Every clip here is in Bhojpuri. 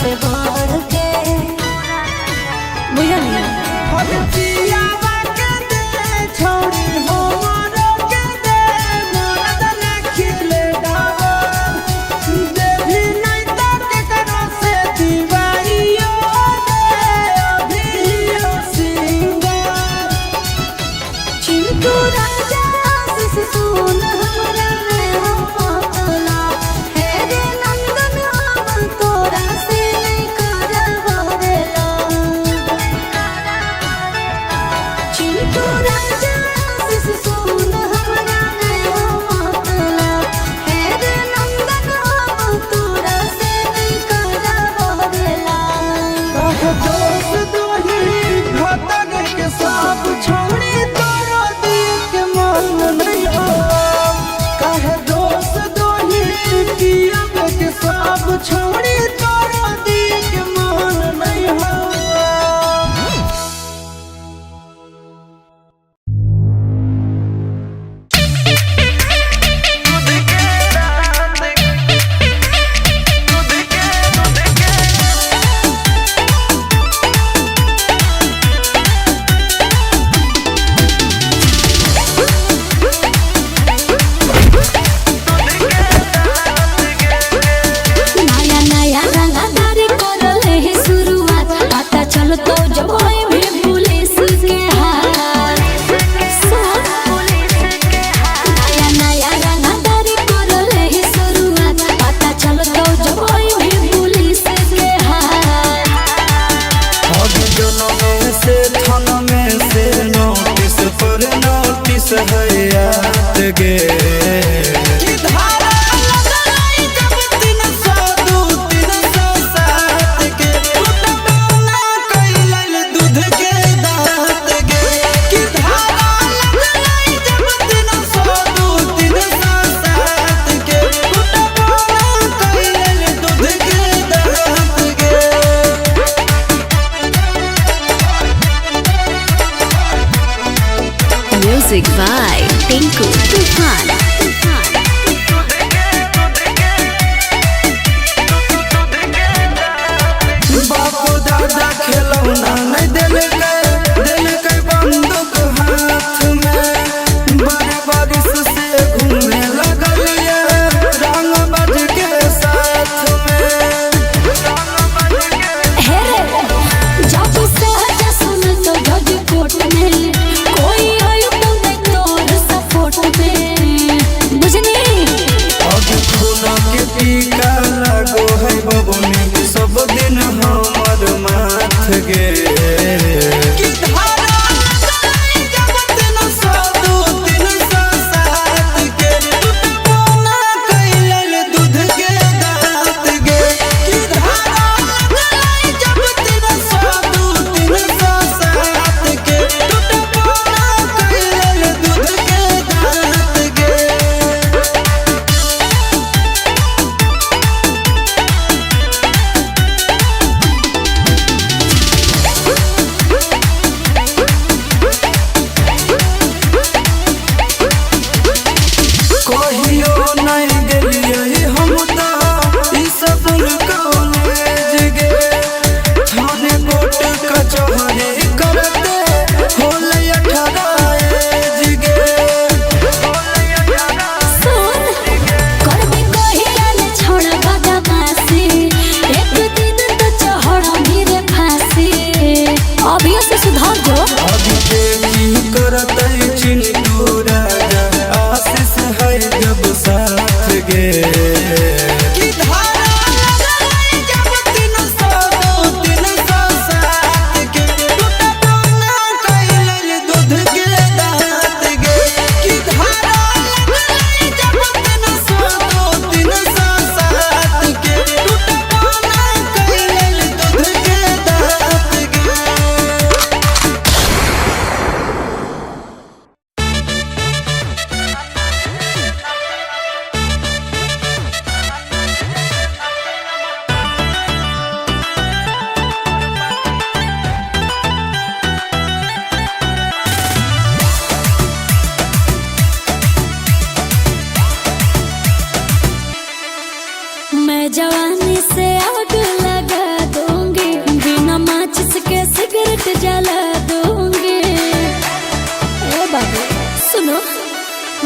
से बढ़ के बुझल Music by Tinku Tufan. बापू दादा खिलौना नहीं दिल के बंदूक हाथ में बड़े बारिश से घूमने लगल रंग बज के साथ में जब सहज सुन तो जज कोर्ट में कोई आयो तो तोर सपोर्ट में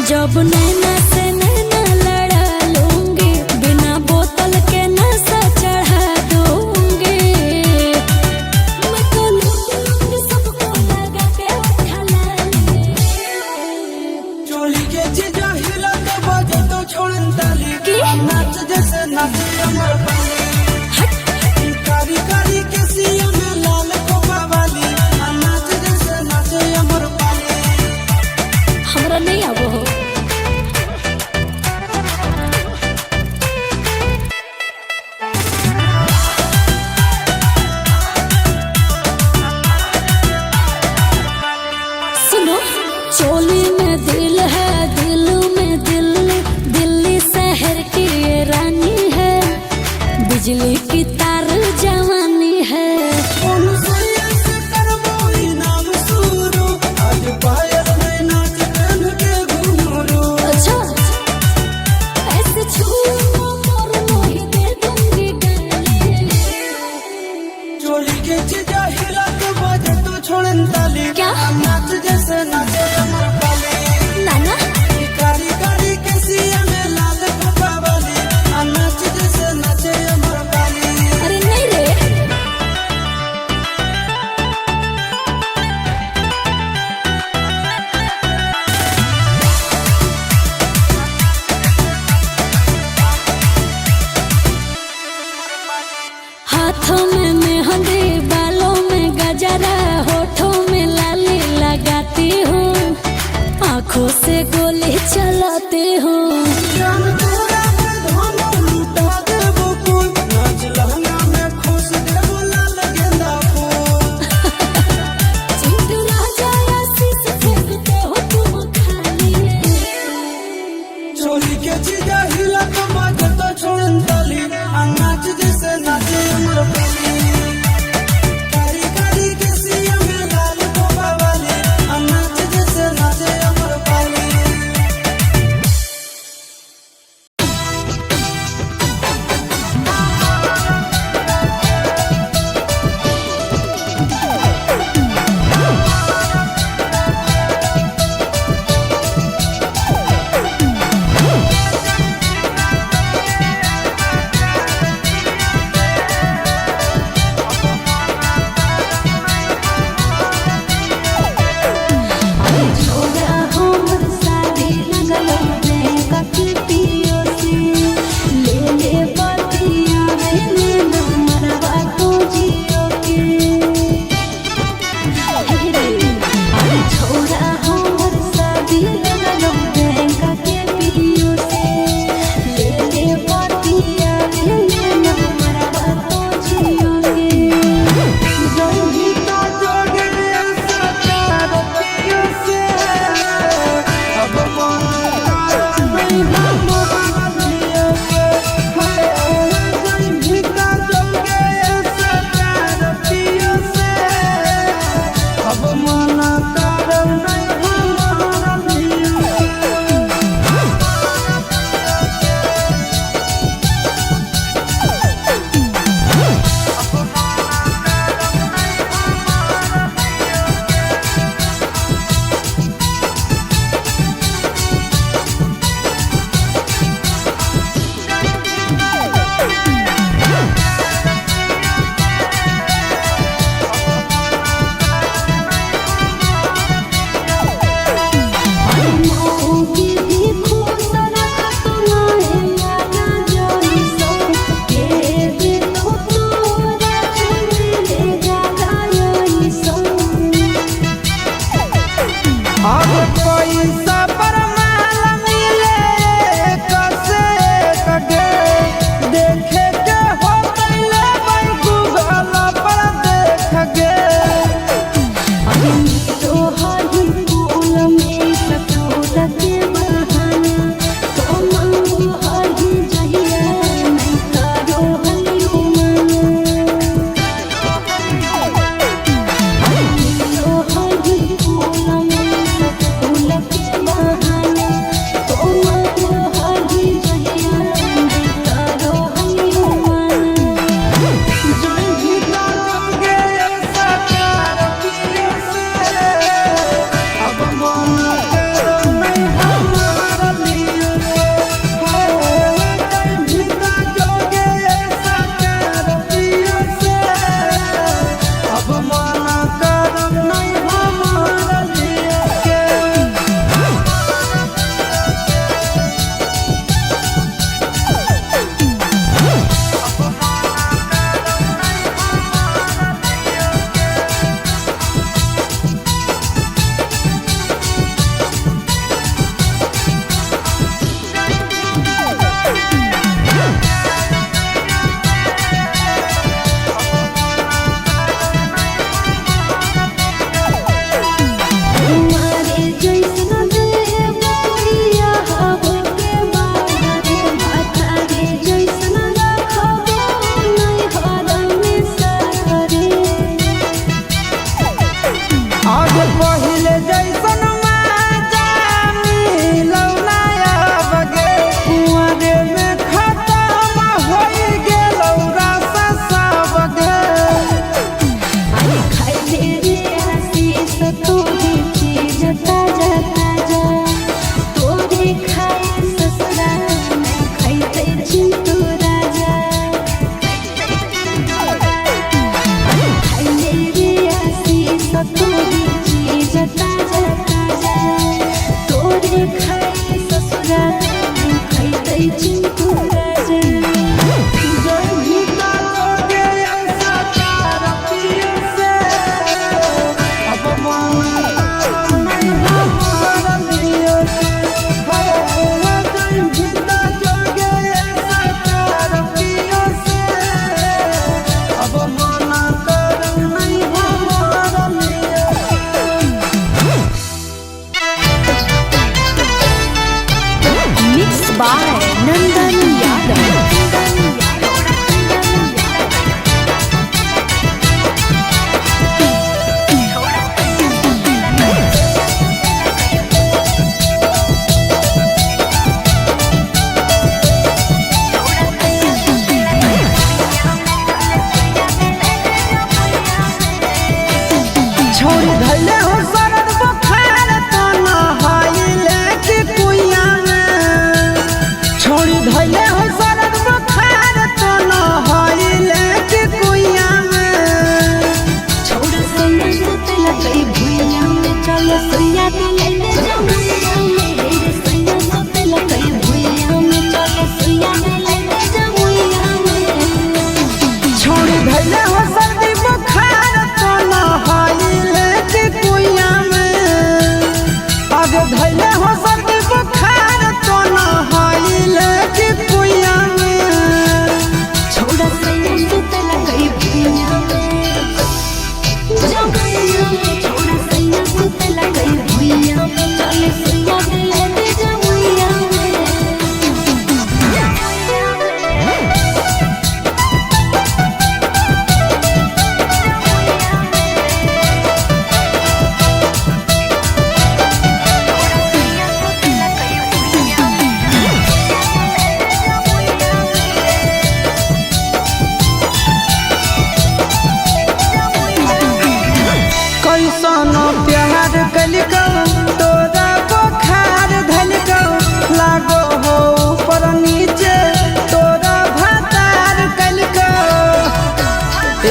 जब नैना से नैना लड़ा लूंगी, बिना बोतल के नशा चढ़ा दूंगी। मैं तो लूंगी सबको लगा के उठा लाली। चोली के चीजा हिला तो बजे तो छोड़न ताली। की? नाच जैसे नाचे अमर पाली। कारी कारी के सिया में लाल कोबा वाली। नाच जैसे नाचे अमर पाली। हमरा नहीं आबो हो। सुनो, चोली में दिल है, दिल में दिल्ली, दिल्ली शहर की ये रानी है। बिजली की तार जवानी है। अनुसैया से करबो इनाम शुरू। आज पायल में नाच पहन के घुंघरू। अच्छा, ऐसे छूओ मोर मोही दे दूंगी गाली। चोली के चीजा हिला तो बजे तो छोड़न ताली। क्या? नाच जैसे नाचे अमर पाली। नाना कारी कारी के सिया में लाल कोबा वाली। नाच जैसे नाचे अमर पाली। अरे नहीं रे। हाथों में मेहंदी, बालों में गजरा, होठों में लाली लगाती हूँ, आँखों से गोली चलाती हूँ। जान तोरा पे धोनो लूटा देबो कोई। नाच लहंगा में खुश देबो लाल गेंदा फूल। चिंटू राजा आशीष फेंकते हो तुम खाली। चोली के चीजा हिला तो बजे तो छोड़न ताली। नाच जैसे नाचे अमर पाली। कारी कारी के सिया में लाल कोबा वाली। नाच जैसे नाचे अमर पाली।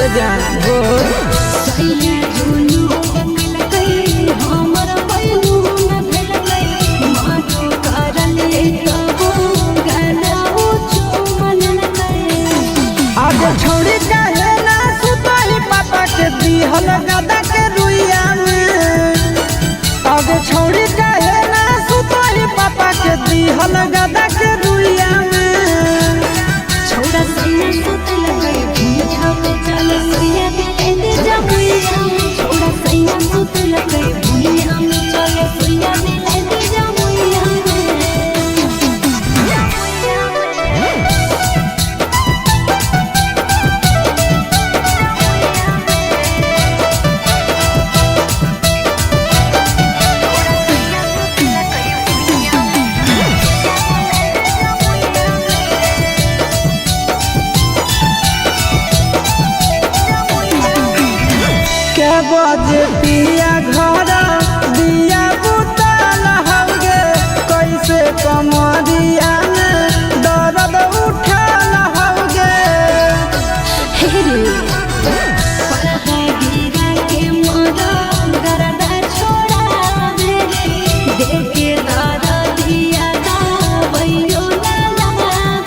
ए जान बोल सैया दुनु मिल गई हमर बैलू न भेल गई मानो करले तबो गलाओ चुमन गई आज छोड़ी काहे ना सुतई पापा के दिहल गदा के रुइया में आज छोड़ी काहे ना सुतई पापा के दिहल गदा के रुइया में छोड़ा सैया सुतल गई भूजा में चल सैया दिले जमुइया छोड़ा सैया सुतल गई भूजा में चल सैया दिले जमुइया के बजे पिया घर दिया बुतल हौगे कैसे कमरिया में दर्द उठल हौगे परहा गिरा के मोरा गरदा छोड़ा दे देखे दादा दिया दा भइयो ना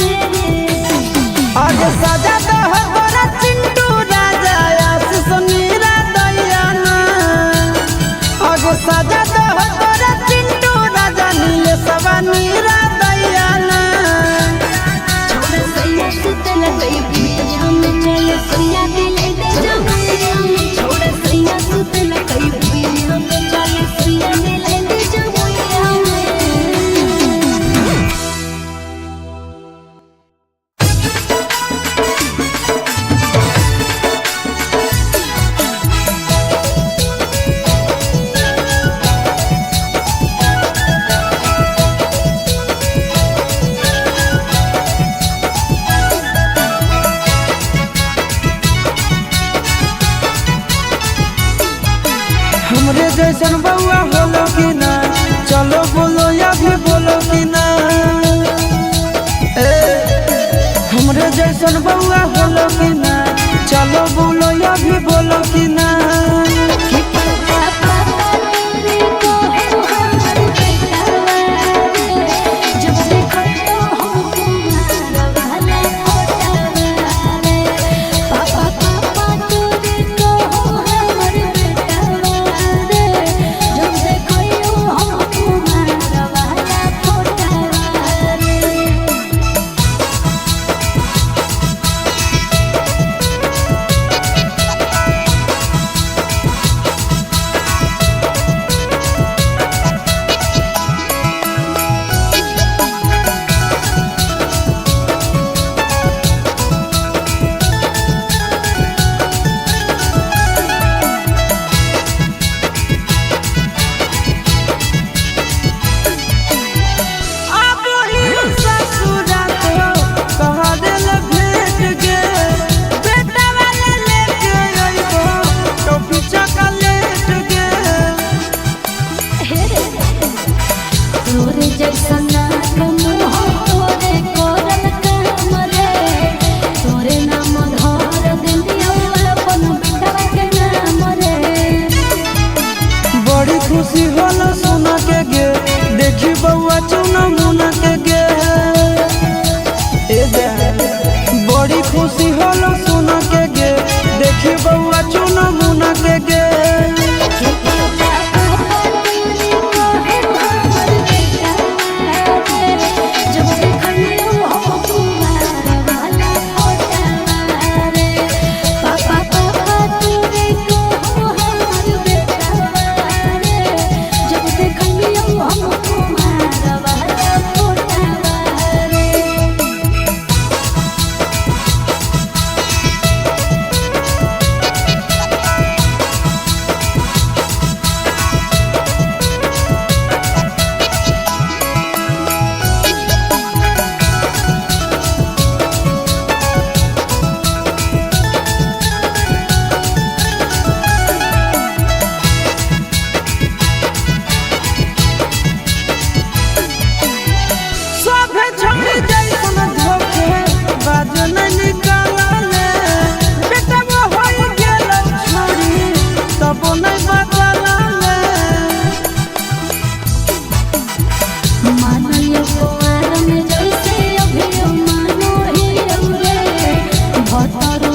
दे आज सजा दो तोरा चिंटू राजा आशीष मीरा दैयाना आज सजा दो तोरा चिंटू राजा नीले सवा मीरा दैयाना छोड़ा सैया सुतल गई भूजा में चल सैया दिले जमुइया छोड़ा सैया सुतल गई भूजा में चल सैया दिले जमुइया हमरे जैसन बउआ होलो कि ना चलो बोलो या भी बोलो कि ना ए हमरे जैसन बउआ होलो कि ना चलो बोलो या भी बोलो कि ना कि पापा पापा तेरे को हमार बेटावा जब देखो तो हमको मारवाला फोटावा पापा पापा तेरे को हमार बेटावा जब देखो हमको मारवाला फोटावा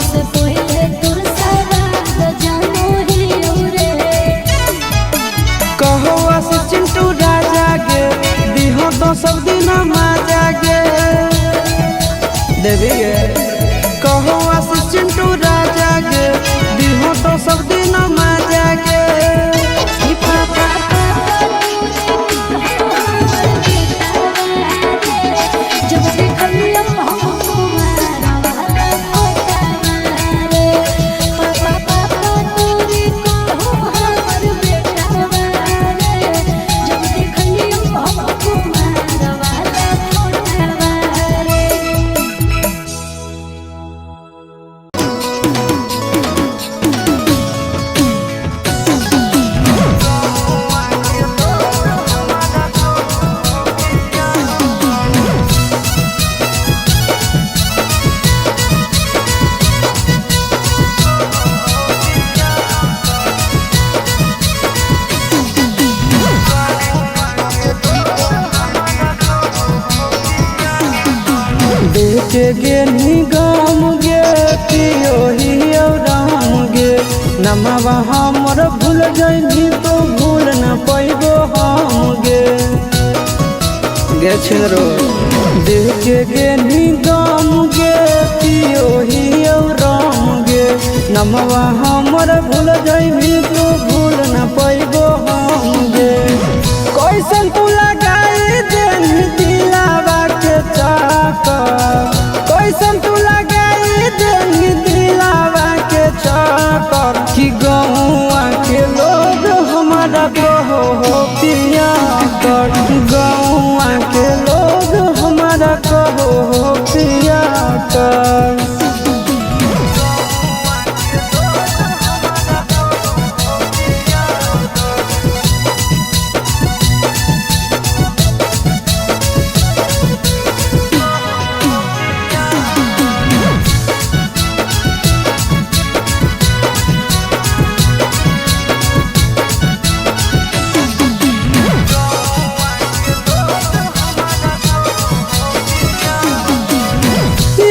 से पहले तोर सवाद जानो ही रे। कहो आसे चिंटू राजा गे दिहो तो सब दिन मजा गे देवी गे। कहो आसे चिंटू राजा गे दिहो तो सब दिन मजा गे। जब देखलियो हमको मारा वाला रे पापा पापा तोरी को हमर बेटा रे। जब देखलियो हमको मारा वाला रे। देखे गे निगम गे पियो ही राम गे नमवा हमर भूल जइनी तो भूल न पैबो हम गे गे छिरो। देखे गे निगम गे पियो ही राम गे नमवा हमर भूल जइनी तो भूल न पैबो हम गे। कैसन तू लगाई देनी दिलावा के चाकर कैसन तू लगाई देनी दिलावा के चाकर कि गौआ के लोग हमारा कहो हो पिया कर। गौआ के लोग हमारा कहो हो पिया कर।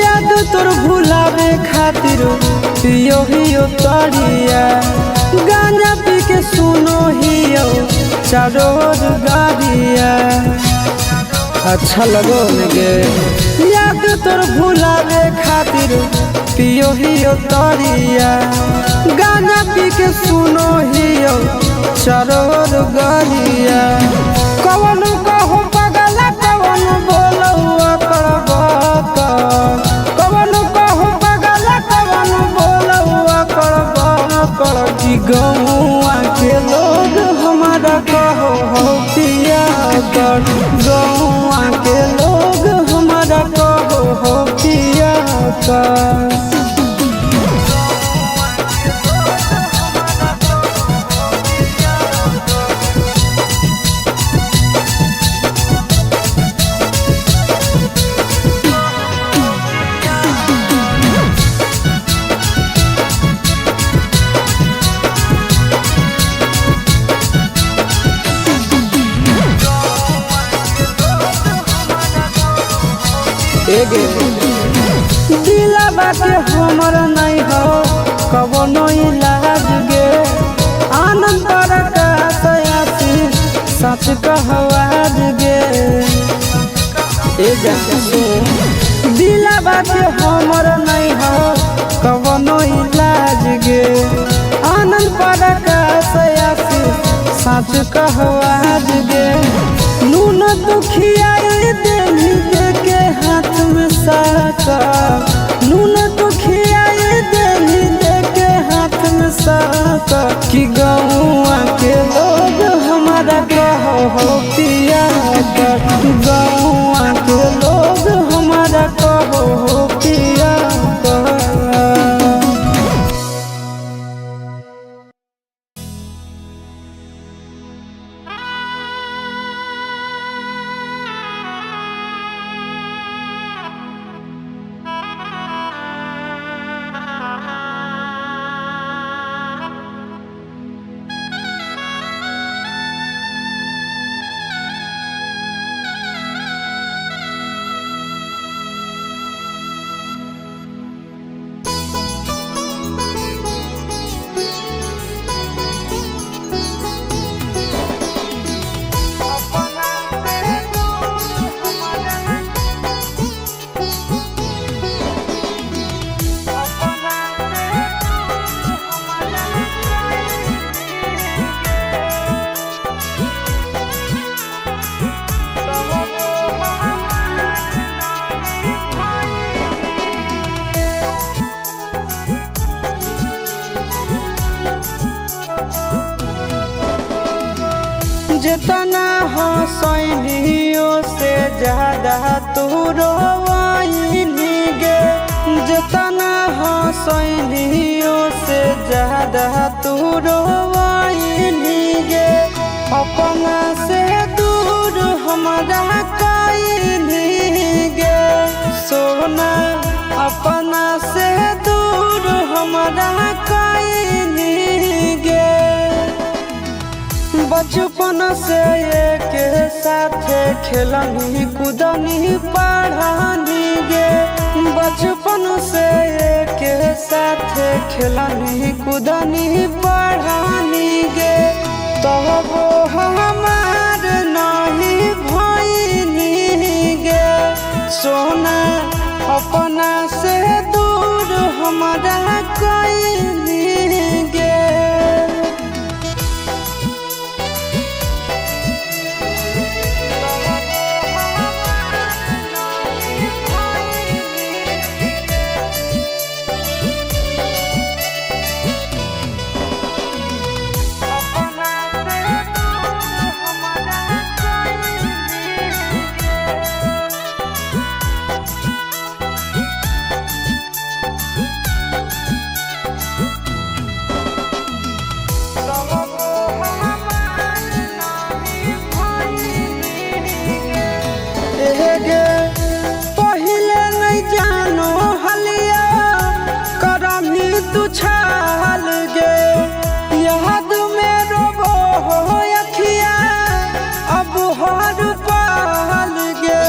याद तोर भुलावे खातिर पियो हियो तड़िया गांजा पी के सुनो हियो चारोर गाड़िया अच्छा लगो गे। याद तोर भुलावे खातिर पियो हियो तड़िया गांजा पी के सुनो हियो चारोर गाड़िया। कवन कहो पगला कवन बोलो अकर बकर कवन कहो पगला कवन बोलो अकर बकर कि गौआ के लोग हमारा कहो हो पिया कर। गौआ के लोग हमारा कहो हो पिया कर। एगे दिलावा के हमर नहीं हो कवनो इलाज गे। आनंद पर का सयासी सच कहवाज गे। एगे दिलावा के हमर नहीं हो कवनो इलाज गे। आनंद पर का सयासी सच कहवाज गे। नून दुखिया देनी दे के हाथ में साका नून दुखिया देनी दे के हाथ में साका कि गौआ के लोग हमारा कहो हो पिया कर। गौआ के लोग हमारा कहो हो पिया कर। सोना अपना से दूर हमारा कहीं गे। बचपन से एक साथ खेलनी कूदनी पढ़ानी गे। बचपन से एक साथ खेलनी कूदनी पढ़ानी गे। तब हमार नहीं भइनी गे। सोना अपना से दूर हमारा कहीं गे। पहिले नहीं जानो हलिया करमी तू छाल गे। याद में रोबो हो अखिया अब हर पाल गे।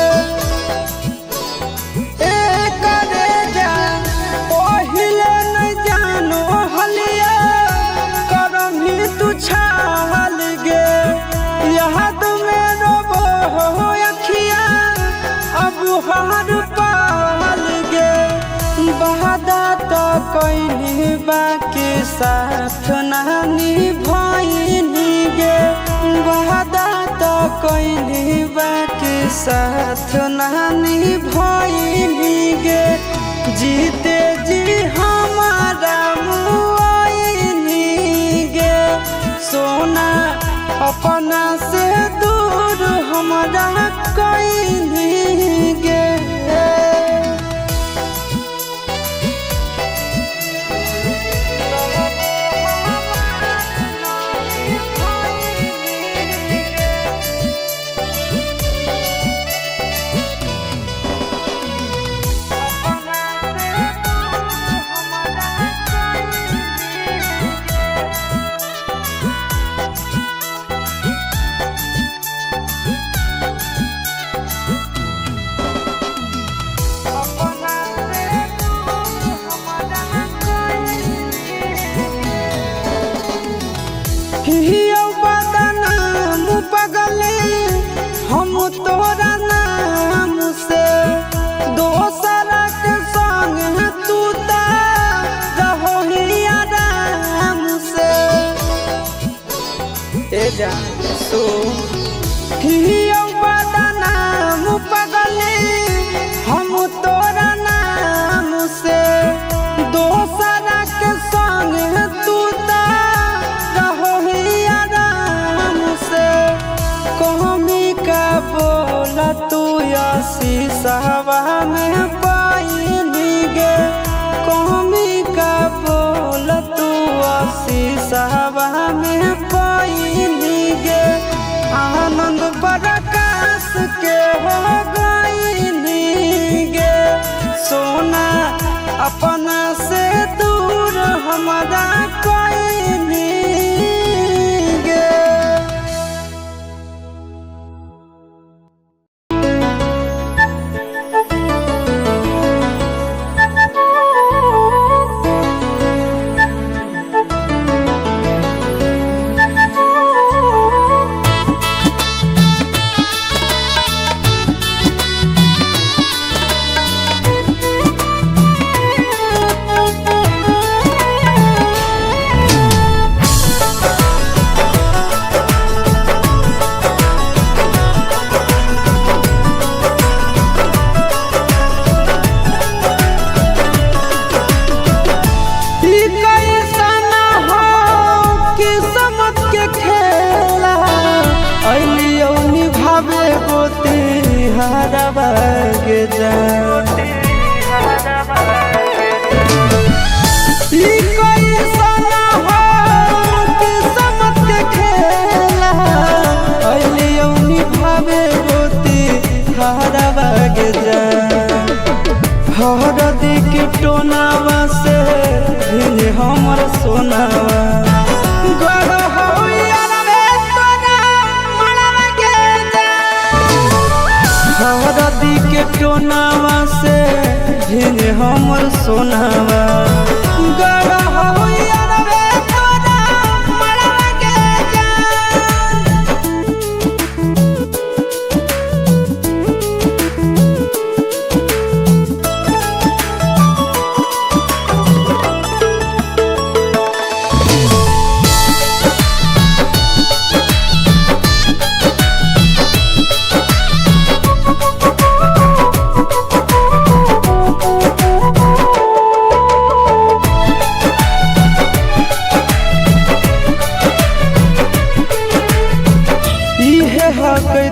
पहिले नहीं जानो हलिया करमी तू छाल गे। याद में रोबो हो अखिया अब हर पाल गे। बहादा तो कोई बाकी साथ नानी भइनी गे। बहादा तो कोई बाकी साथ नानी भइनी गे। जीते जी हमारा मुआइनी गे। सोना अपना से दूर हमारा कहीं गे। हियो बदनाम पगले हम तोरा नाम से। दोसरा के संग तू ता रहो ही आराम से। ए जा सो हियो बदनाम पगले हम तोरा नाम से। दोसरा के संग तू ता कहमी का बोला तू शीशवा में पाइनी गे। कहमी का बोला तू शीशवा में पाइनी गे। आनंद प्रकाश के हो गईनी गे। सोना अपना से दूर हमारा कहीं गे। टोनावा से भिन हमर सोनावा गड़ होइया रे तोरा मड़वा के जा हरदी के टोनावा से भिन हमर सोनावा गड़ होइया रे तोरा मड़वा के जा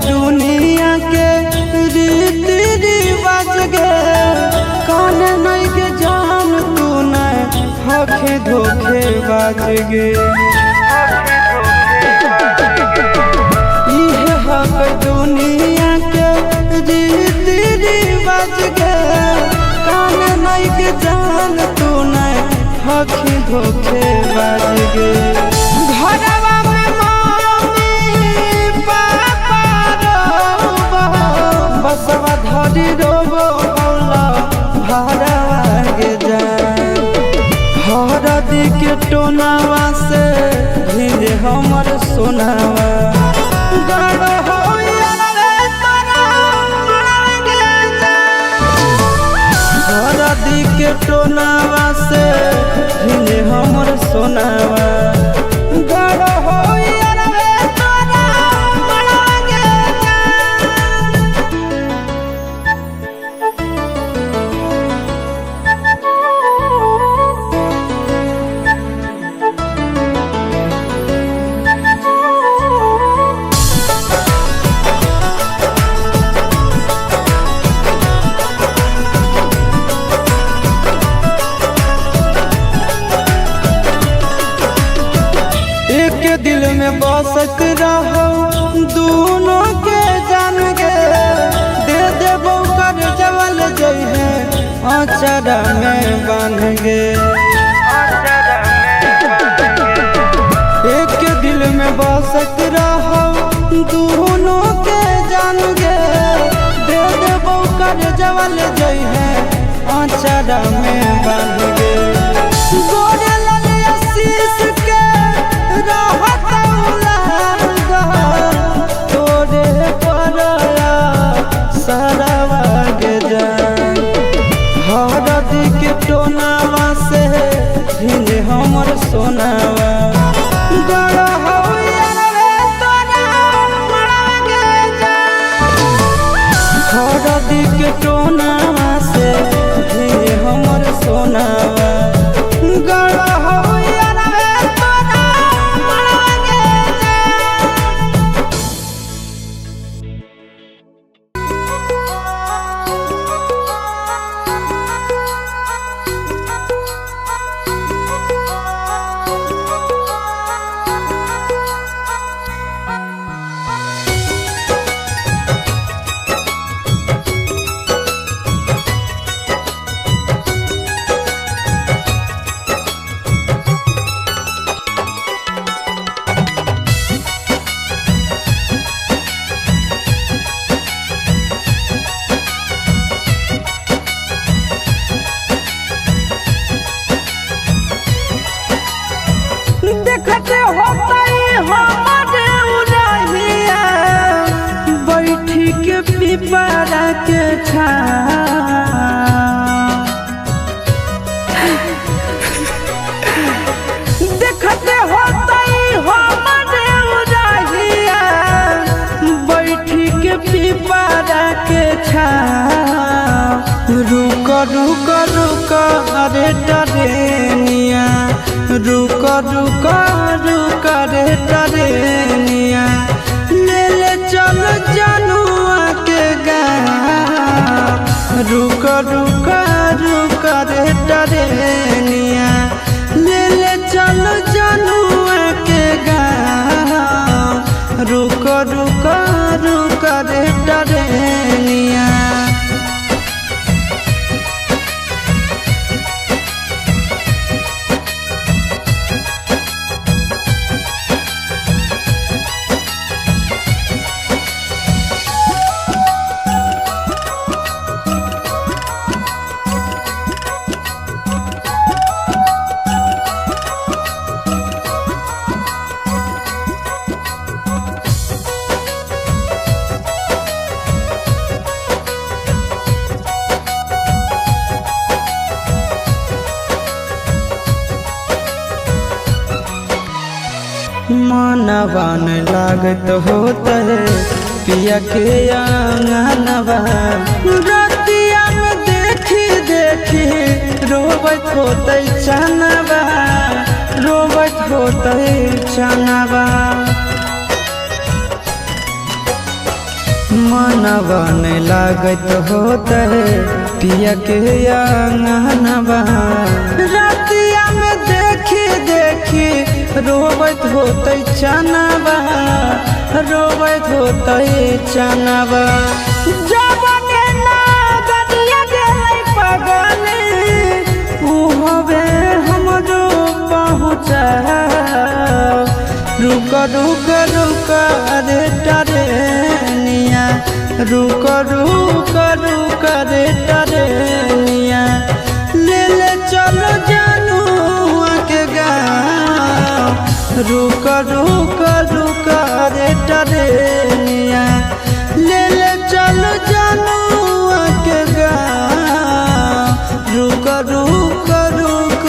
दुनिया के रीति रिवाज गे कान नहीं के जान तू नहीं हखे धोखे बाज गे इहे हक दुनिया के रीति रिवाज गे कान नहीं के जान तू नहीं हखे धोखे बाज गे घरवा बसवा धरी रोबो हौला भरवा गे जान हरदी के टोनावा से भिन हमर सोनावा गड़ होइया रे तोरा मड़वा के जान हरदी के टोनावा से भिन हमर सोनावा गड़ होइया रे तोरा मड़वा के जान एक दिल में बसत रहो दोनों के जान गे दे देबो कर जवल जई है अचरा में बांध गे एक दिल में बसत रहो दोनों के जान गे दे देबो कर जवल जई है अचरा में बांध गे गोरे ललिया शीश के तोरे परया सरवा गे जान हरदी के टोनावा से भिन हमर सोनावा गड़ होइया रे तोरा मड़वा के जान हरदी के टोनावा से भिन हमर सोनावा गड़ होइया रे तोरा मड़वा के जान देखते होतई हमरे उरहिया बैठी के पिपरा के छाव देखते होतई हमरे उरहिया बैठी के पिपरा के छाव रुक रुक रुक अरे टरेनिया रुक रुक रुक रे टरेनिया ले ले चल जनुआ के गाँव रुक रुक रुक रे टरेनिया ले ले चल जनुआ के गाँव रुक रुक रुक रे टरेनिया मनवा न लागत होता है पिया के आंगनवा रतिया में देखी देखी रोबत होते चनवा रोबत होते चनवा मनवा न लागत होता है पिया के आंगनवा रतिया में देखी देखी रोबत होते चनवा रोबत होते चनवा जबने ना गदिया गेलै पगले उ हवे हमरो पहुँचा रुक रुक रुक रे टरेनिया रुक रुक रुक रे टरेनिया ले ले चलो जानू के गाँव रुक रुक रुक रे टरेनिया ले ले चलो जानू के गाँव रुक रुक रुक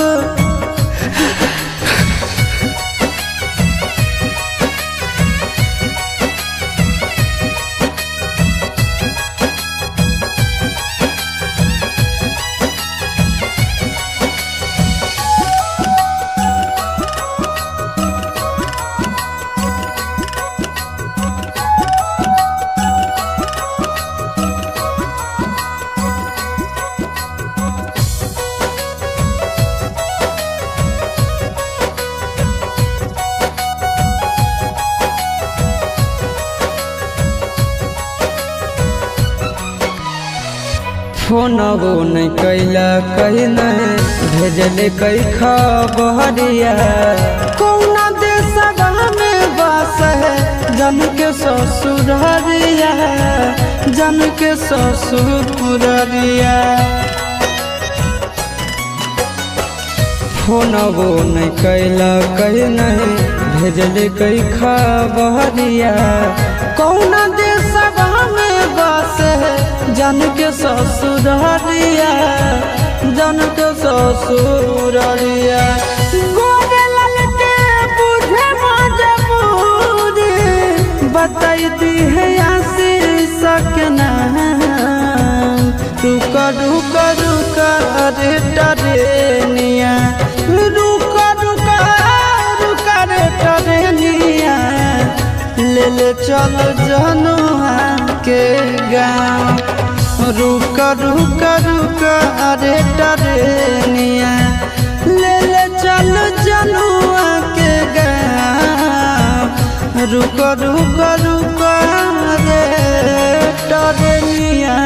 फोनवो नहीं कैला कहीं नहीं भेजले कई खबरिया कौना देशवा में बस है जन के ससुररिया जन के ससुररिया फोनवो नहीं कैला कहीं नहीं भेजले कई खबरिया कौना देशवा में बस है जन के ससुररिया जन के ससुररिया गोरे ललटे बुझे मजबूरी बताइती है आशीष के नाम रुक रुक रुक रे टरेनिया रुक रुक रुक रे टरेनिया ले ले चल जनुआ के गाँव रुक रुक रुक रे टरेनिया ले ले चल जनुआ के गाँव रुक रुक रुक रे टरेनिया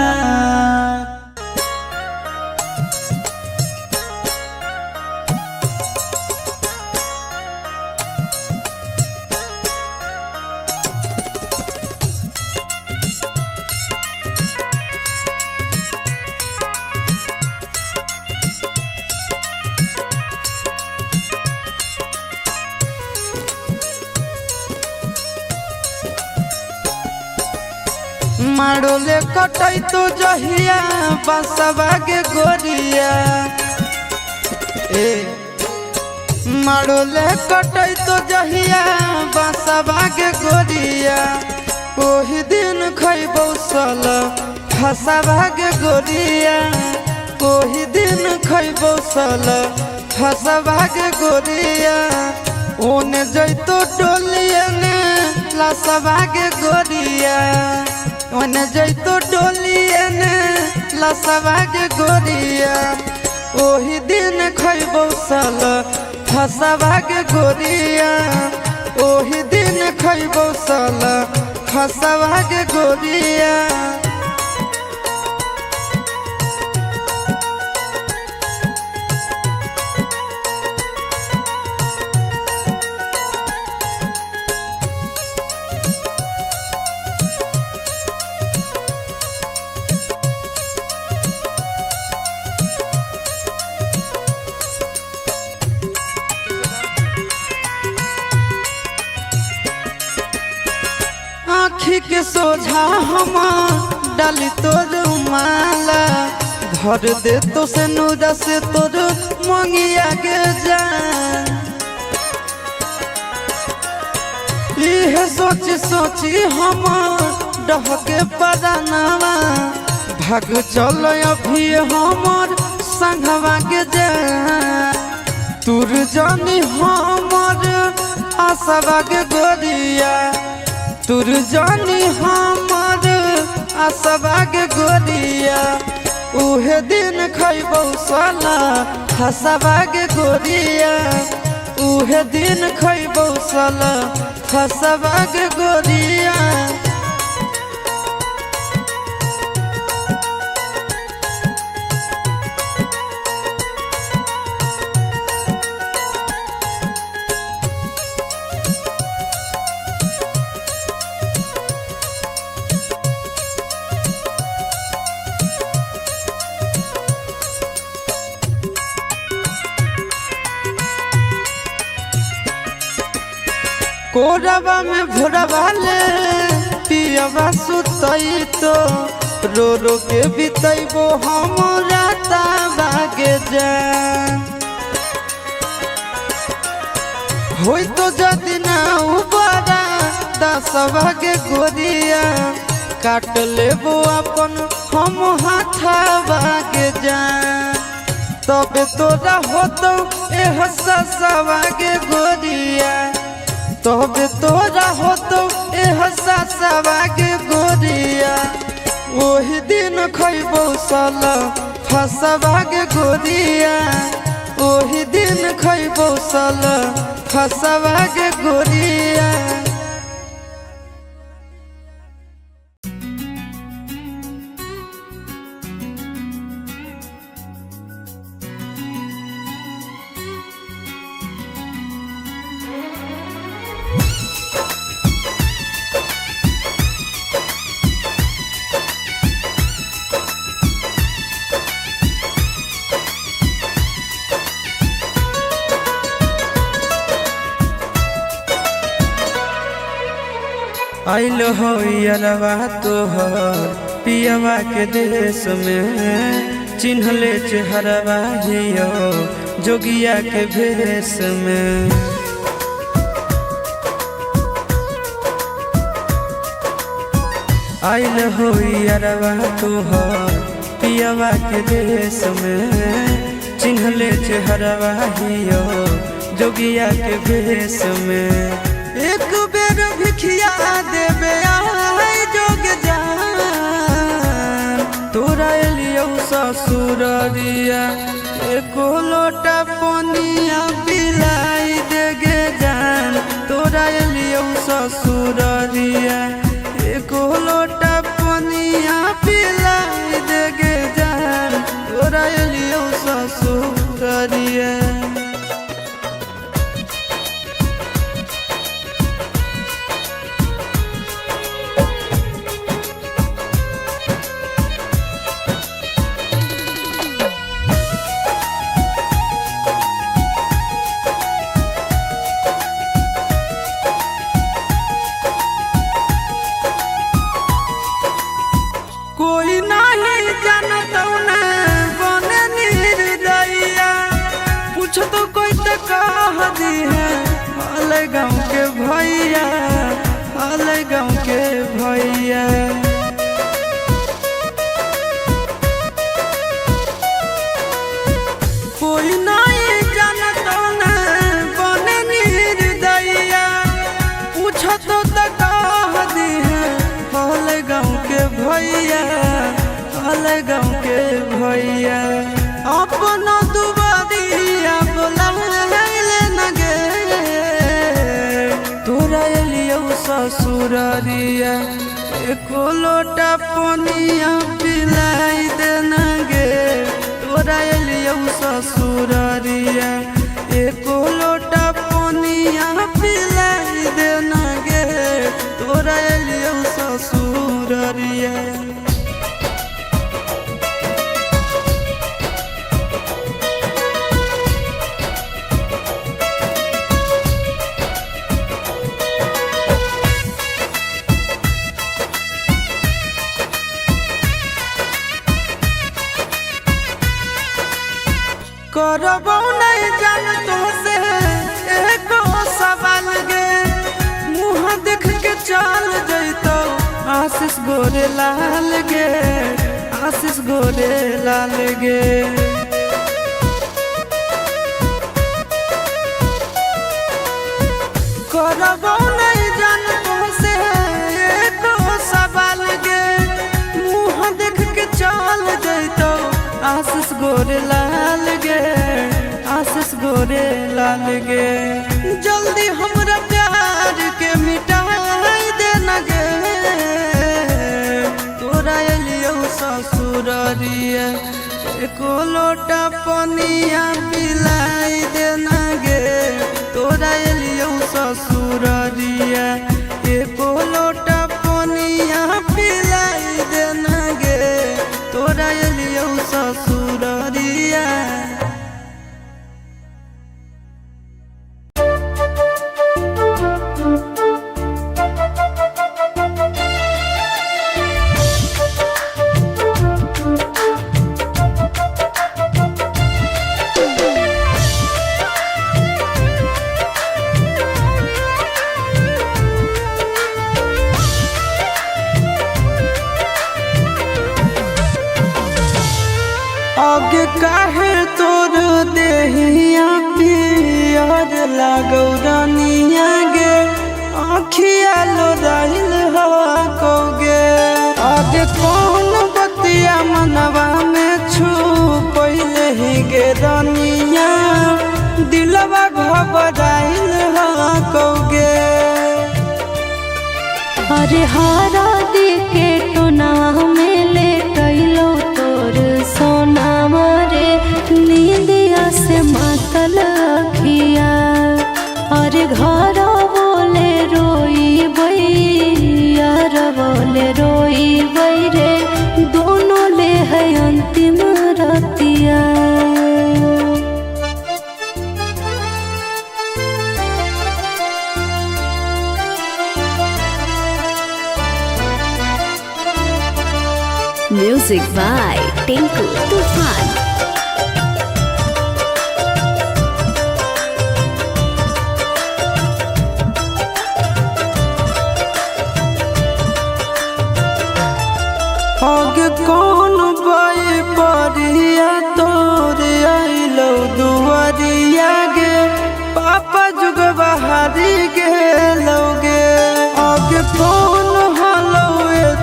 मारोले कटाई तो जहिया बसवा के गोरिया ए मारोले कटाई तो जहिया बसवा के गोरिया ओही दिन खैबौ सल फसवा के गोरिया ओही दिन खैबौ सल फसवा के गोरिया ओने जैतो डोलिया ने लसवा के गोरिया ओने जैतो डोलिया ने लसवा के गोरिया ओही दिन खैबौ सल फसवा के गोरिया ओही दिन खैबौ सल फसवा के गोरिया आँखी के सोझा हम डाली तोर माला भर दे तो से नूरा से तोर मंगिया के जान सोची सोची हम डहके परानावा भाग चल अभी हमर संगवा के जा तुर जानी हमर आसवा के गोरिया तुर जानी हमर आसवा के गोरिया उहे दिन खैबौ साला हसवा के गोरिया उहे दिन खैबौ साला हसवा के गोरिया कोरबा में भोरबा ले पियबा सुतई तो रो रो के बितैबो हम राता बागे जान होई तो जदि ना उबारा 10 बागे गोरिया काट लेबो अपन हम हाथा बागे जान तबे तोरा होतो एह ससवा के गोरिया तबे तोरा होतो एह ससवा के गोरिया ओही दिन खैबौ साला फसवा के गोरिया ओही दिन खैबौ साला फसवा के गोरिया आइल हो यारवा तोहर पियवा के देश में चिन्हले चेहरवा हियो जोगिया के भेष में आइल हो यारवा तोहर पियवा के देश में चिन्हले चेहरवा हियो जोगिया के भेष में एक बेर भिखिया देवे आए जोग जान तोरा एलियो ससुररिया एको लोटा पनिया पिलाई देगे जान तोरा एलियो ससुररिया एको लोटा पनिया पिलाई देगे जान तोरा एलियो ससुररिया कोई नहीं जानता ना बने निर्दयिया पूछ तो कोई तो कह दी है हाल गाँव के भैया हाल गाँव के भैया कोई नहीं जानता ना बने निर्दयिया पूछ तो कह दी है हाल गाँव के भैया हाल गाँव के भैया अपना दुबारिया बोला न गे तोरा एलियो ससुररिया एको लोटा पनिया पिलाई देना गे तोरा एलियो ससुररिया एको लोटा पनिया पिलाई देना गे तोरा एलियो ससुररिया करबौ नहीं जान तो से गोरे लाल गे, आशीष गोरे लाल गे। करबो नहीं जान तुमसे एको सवाल गे, मुँह देख के चल जैतो आशीष गोरे लाल गे, आशीष गोरे लाल गे। जल्दी हमरा प्यार के मिटाई देना गे, तोरा एलियो ससुररिया एको लोटा पनिया पिलाई देना गे, तोरा एलियो ससुररिया एको लोटा पनिया पिलाई देना गे, तोरा एलियो ससुररिया। आगे काहे तोर देहिया पियर लागौ रानिया गे, आँखिया लोराइल हवा कौगे। आगे कौन बतिया मनवा में छू पहिले ही गे रानिया, दिलवा घबराइल हवा कौगे। अरे हारा दी के टोना में ले कैलो तोर सोना मारे, नींदिया से मातल अखिया। अरे घर बोले रोई बैर बोले रोई बैरे, दोनों ले है अंतिम रतिया। Music by Tinku Tufan. आगे कौन बाई परिया तोर आइलो दुआरिया गे, पापा जुग बहारी गेलोगे। आगे कौन हलो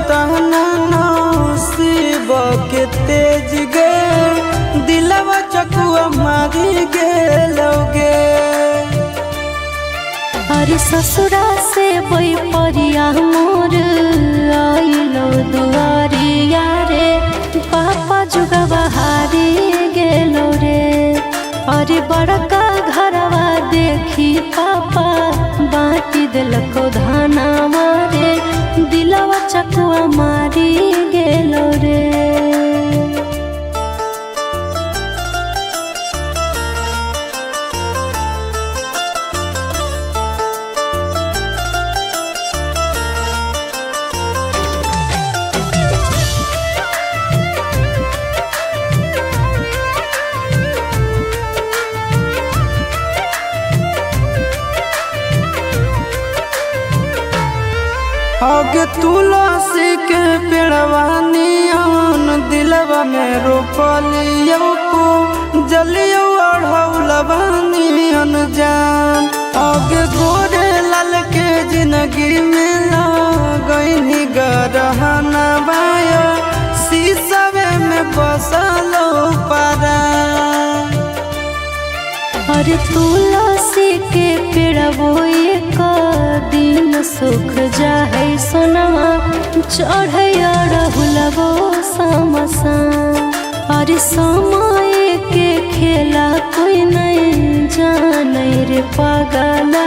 तना नसीब के तेज गे, दिलवा चकुआ मारी गेलोगे। अरे ससुरा से बई परिया मोर आइलो दुआरिया रे, पापा जुगा बहारी गेलो रे। अरे बड़का घरवा देखी पापा बाटी दिलको धाना मारे, दिलवा चकुआ मारी गेलो रे। आगे तुलसी के पेड़वा नियन, दिलवा में रोपलियो को जलियो अढ़ौलवा नियन जान। आगे गोरे लाल के जिंदगी में लगनी गरहना बाया, शीशवे में बसलो पारा। अरे तुलसी के पेड़बो एक दिन सुख जाहे सोनवा, चढ़े अड़हुलबो समसा। अरे समय के खेला कोई नहीं जाने रे पागला,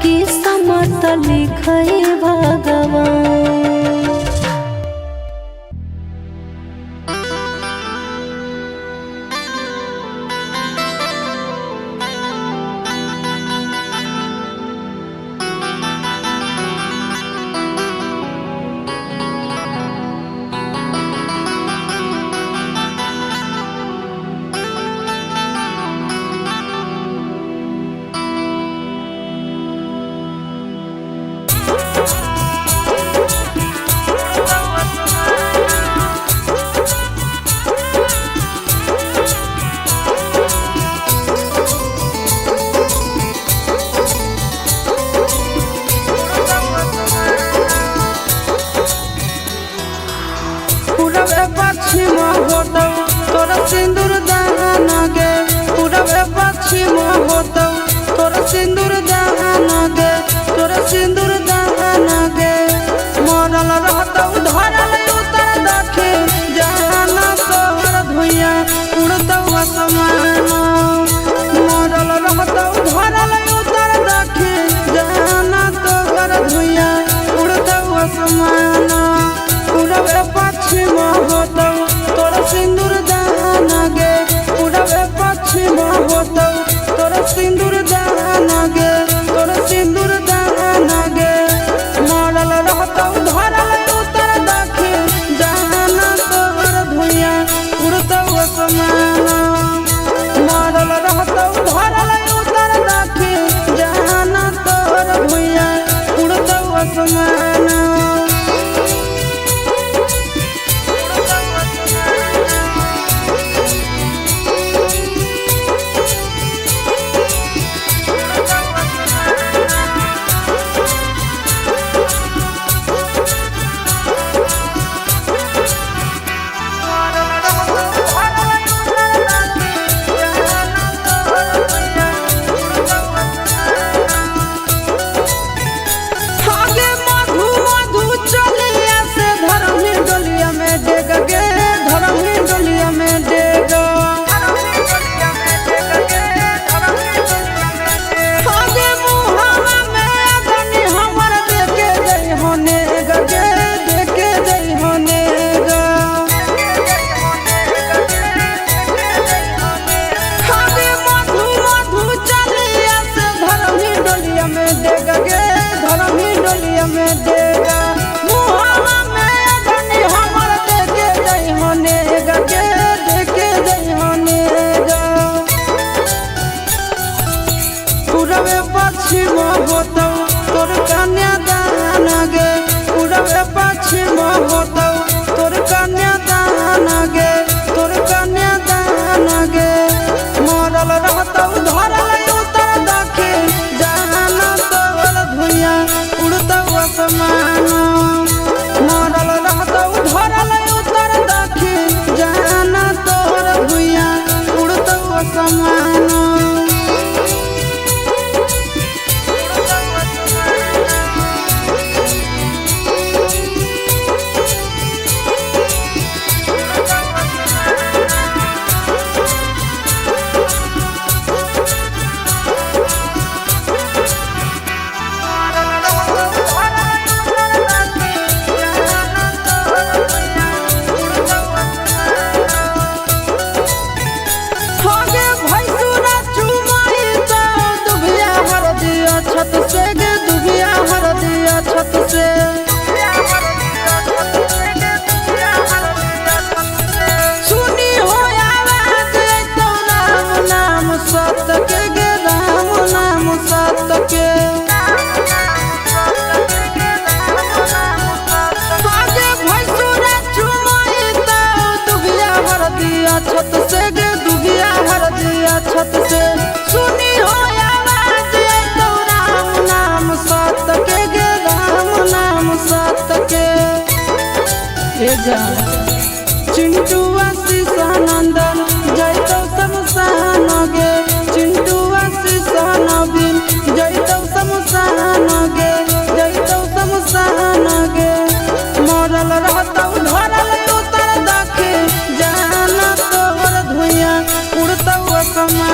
किस्मत लिखे भगवान। आसमान उड़वे पश्चिम होतौ तोर कन्यादान गे उड़वे पश्चिम होतौ तोर कन्यादान गे तोर कन्यादान गे मरल रहतौ धरल उतर दक्षिण जहान तोर धुइया उड़तौ आसमान मरल रहतौ धरल उतर दक्षिण जहान तोर धुइया उड़तौ आसमान छत से गे दुबिया हर दिया छत से सुनी हो आवाज तो राम नाम सत्य के गे राम नाम सत्य के आगे भैंसुरा चुमाई तो दुबिया हर दिया छत से गे दुबिया हर दिया छत से सुनी हो सत्य के गे राम नाम सत्य के चिंटू आशीष नंदन जैतौ शमशान गे चिंटू आशीष नवीन जैतौ शमशान गे जैतौ शमशान गे मरल रहतौ धरल उतर दक्षिण जहान तोर धुइया उड़तौ आसमान।